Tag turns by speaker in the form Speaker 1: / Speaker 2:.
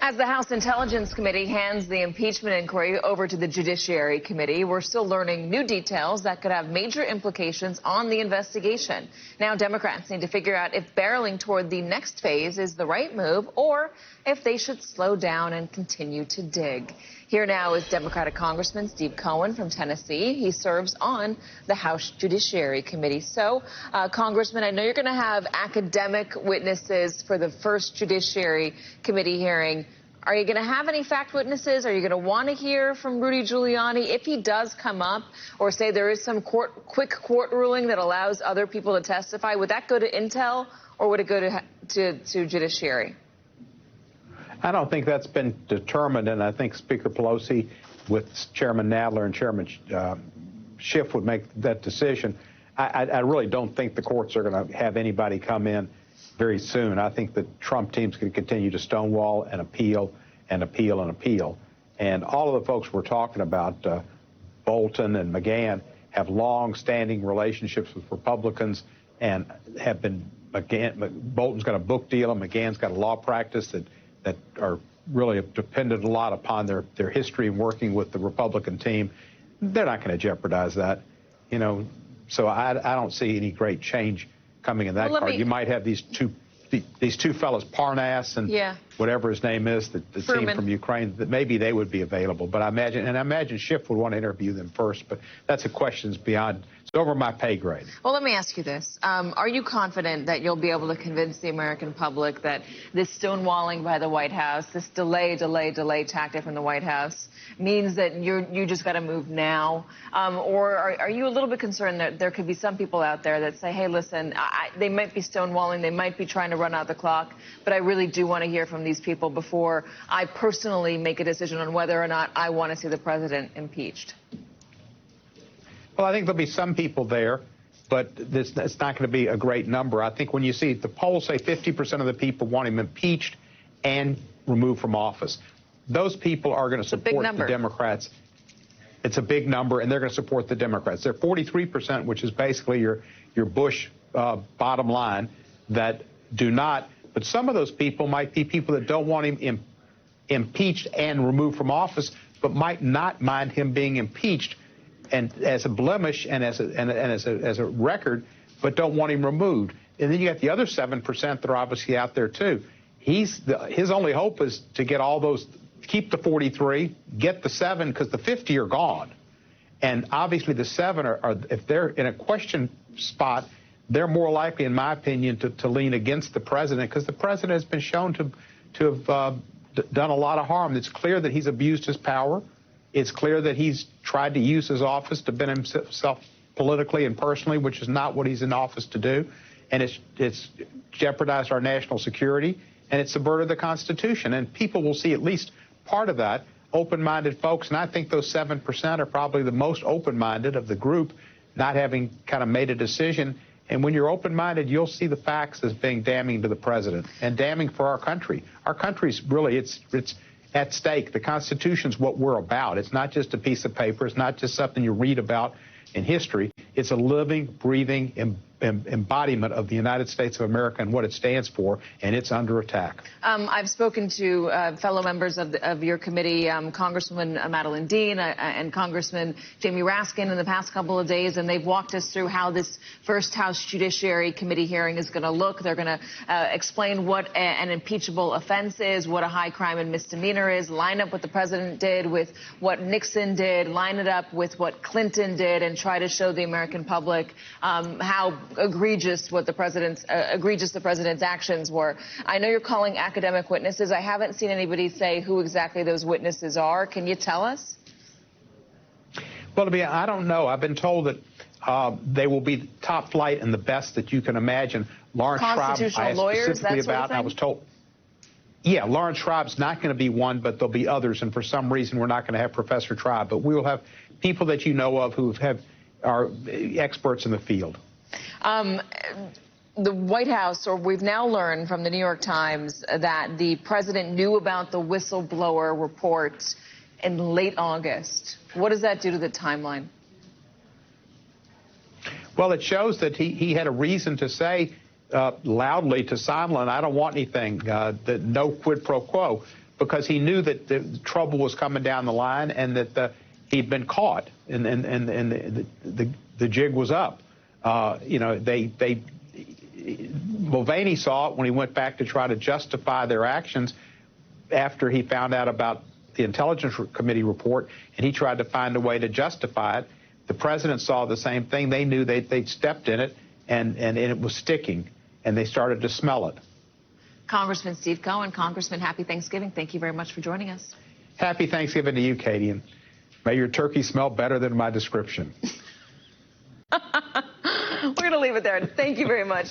Speaker 1: As the House Intelligence Committee hands the impeachment inquiry over to the Judiciary Committee, we're still learning new details that could have major implications on the investigation. Now, Democrats need to figure out if barreling toward the next phase is the right move or if they should slow down and continue to dig. Here now is Democratic Congressman Steve Cohen from Tennessee. He serves on the House Judiciary Committee. So, Congressman, I know you're going to have academic witnesses for the first Judiciary Committee hearing. Are you going to have any fact witnesses? Are you going to want to hear from Rudy Giuliani if he does come up, or say there is some quick court ruling that allows other people to testify? Would that go to Intel or would it go to Judiciary?
Speaker 2: I don't think that's been determined, and I think Speaker Pelosi with Chairman Nadler and Chairman Schiff would make that decision. I really don't think the courts are going to have anybody come in very soon. I think the Trump team's going to continue to stonewall and appeal and appeal and appeal. And all of the folks we're talking about, Bolton and McGahn, have long-standing relationships with Republicans and have been, Bolton's got a book deal and McGahn's got a law practice that are really dependent a lot upon their history in working with the Republican team. They're not going to jeopardize that, you know. So I don't see any great change coming in that card. You might have these two fellows, Parnas and whatever his name is, the team from Ukraine, that maybe they would be available. But I imagine Schiff would want to interview them first. But that's a question beyond. It's over my pay grade.
Speaker 1: Well, let me ask you this. Are you confident that you'll be able to convince the American public that this stonewalling by the White House, this delay tactic from the White House means that you just got to move now? Or are you a little bit concerned that there could be some people out there that say, hey, listen, they might be stonewalling, they might be trying to run out the clock, but I really do want to hear from these people before I personally make a decision on whether or not I want to see the president impeached?
Speaker 2: Well, I think there'll be some people there, but it's not going to be a great number. I think when you see the polls say 50% of the people want him impeached and removed from office, those people are going to support the Democrats. It's a big number, and they're going to support the Democrats. They're 43%, which is basically your Bush bottom line, that do not. But some of those people might be people that don't want him impeached and removed from office, but might not mind him being impeached and as a blemish and as a record, but don't want him removed. And then you got the other 7% that are obviously out there too. His only hope is to get all those, keep the 43, get the 7, because the 50 are gone. And obviously the 7 are if they're in a question spot, they're more likely, in my opinion, to lean against the president, because the president has been shown to have done a lot of harm. It's clear that he's abused his power. It's clear that he's tried to use his office to benefit himself politically and personally, which is not what he's in office to do. And it's jeopardized our national security, and it's subverted the Constitution. And people will see at least part of that, open-minded folks. And I think those 7% are probably the most open-minded of the group, not having kind of made a decision. And when you're open-minded, you'll see the facts as being damning to the president and damning for our country. Our country's really, it's at stake. The Constitution's what we're about. It's not just a piece of paper. It's not just something you read about in history. It's a living, breathing embodiment of the United States of America and what it stands for, and it's under attack.
Speaker 1: I've spoken to fellow members of your committee, Congresswoman Madeleine Dean and Congressman Jamie Raskin, in the past couple of days, and they've walked us through how this first House Judiciary Committee hearing is going to look. They're going to explain what an impeachable offense is, what a high crime and misdemeanor is, line up what the president did with what Nixon did, line it up with what Clinton did, and try to show the American public how egregious the president's actions were. I know you're calling academic witnesses. I haven't seen anybody say who exactly those witnesses are. Can you tell us?
Speaker 2: Well, I don't know. I've been told that they will be top flight and the best that you can imagine. Lawrence
Speaker 1: Constitutional lawyers, that sort of thing?
Speaker 2: I was told. Yeah, Lawrence Schwab's not going to be one, but there'll be others. And for some reason, we're not going to have Professor Tribe. But we will have people that you know of who are experts in the field.
Speaker 1: The White House, or we've now learned from the New York Times, that the president knew about the whistleblower report in late August. What does that do to the timeline?
Speaker 2: Well, it shows that he had a reason to say loudly to Sondland, I don't want anything, no quid pro quo. because he knew that the trouble was coming down the line and that he'd been caught and the jig was up. Mulvaney saw it when he went back to try to justify their actions after he found out about the Intelligence Committee report, and he tried to find a way to justify it. The president saw the same thing. They knew they'd stepped in it, and it was sticking, and they started to smell it.
Speaker 1: Congressman Steve Cohen. Congressman, happy Thanksgiving. Thank you very much for joining us.
Speaker 2: Happy Thanksgiving to you, Katie, and may your turkey smell better than my description.
Speaker 1: We're going to leave it there. Thank you very much.